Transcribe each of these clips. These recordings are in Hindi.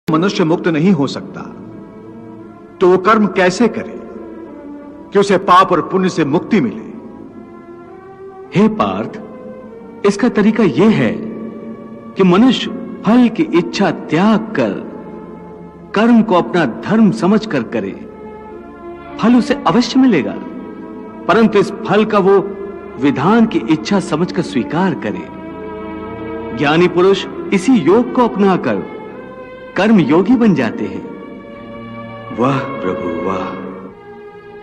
मनुष्य मुक्त नहीं हो सकता, तो वो कर्म कैसे करे कि उसे पाप और पुण्य से मुक्ति मिले? हे पार्थ, इसका तरीका यह है कि मनुष्य फल की इच्छा त्याग कर कर्म को अपना धर्म समझकर करे। फल उसे अवश्य मिलेगा, परंतु इस फल का वो विधान की इच्छा समझकर स्वीकार करे। ज्ञानी पुरुष इसी योग को अपनाकर कर्म योगी बन जाते हैं। वाह प्रभु वाह!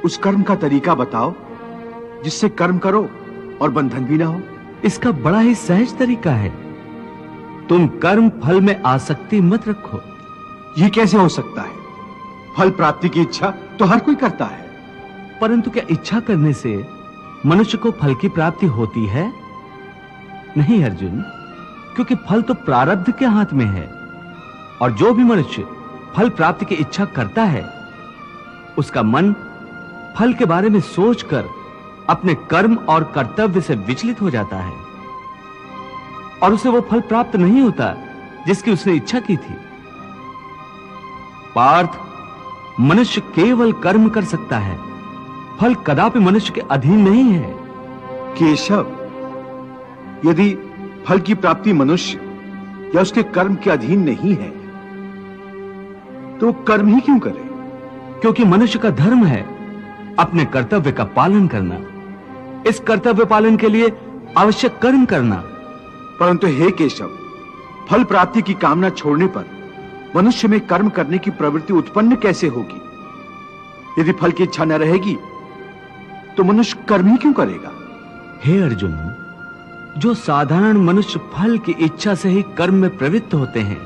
उस कर्म का तरीका बताओ जिससे कर्म करो और बंधन भी ना हो। इसका बड़ा ही सहज तरीका है। तुम कर्म फल में आसक्ति मत रखो। यह कैसे हो सकता है? फल प्राप्ति की इच्छा तो हर कोई करता है। परंतु क्या इच्छा करने से मनुष्य को फल की प्राप्ति होती है? नहीं अर्जुन, क्योंकि फल तो प्रारब्ध के हाथ में है, और जो भी मनुष्य फल प्राप्ति की इच्छा करता है उसका मन फल के बारे में सोचकर अपने कर्म और कर्तव्य से विचलित हो जाता है, और उसे वो फल प्राप्त नहीं होता जिसकी उसने इच्छा की थी। पार्थ, मनुष्य केवल कर्म कर सकता है, फल कदापि मनुष्य के अधीन नहीं है। केशव, यदि फल की प्राप्ति मनुष्य या उसके कर्म के अधीन नहीं है, तो कर्म ही क्यों करे? क्योंकि मनुष्य का धर्म है अपने कर्तव्य का पालन करना। इस कर्तव्य पालन के लिए आवश्यक कर्म करना। परंतु हे केशव, फल प्राप्ति की कामना छोड़ने पर मनुष्य में कर्म करने की प्रवृत्ति उत्पन्न कैसे होगी? यदि फल की इच्छा न रहेगी तो मनुष्य कर्म ही क्यों करेगा? हे अर्जुन, जो साधारण मनुष्य फल की इच्छा से ही कर्म में प्रवृत्त होते हैं,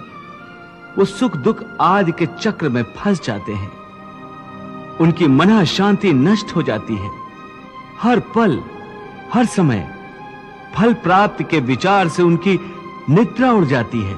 वो सुख दुख आदि के चक्र में फंस जाते हैं। उनकी मन शांति नष्ट हो जाती है। हर पल हर समय फल प्राप्ति के विचार से उनकी निद्रा उड़ जाती है।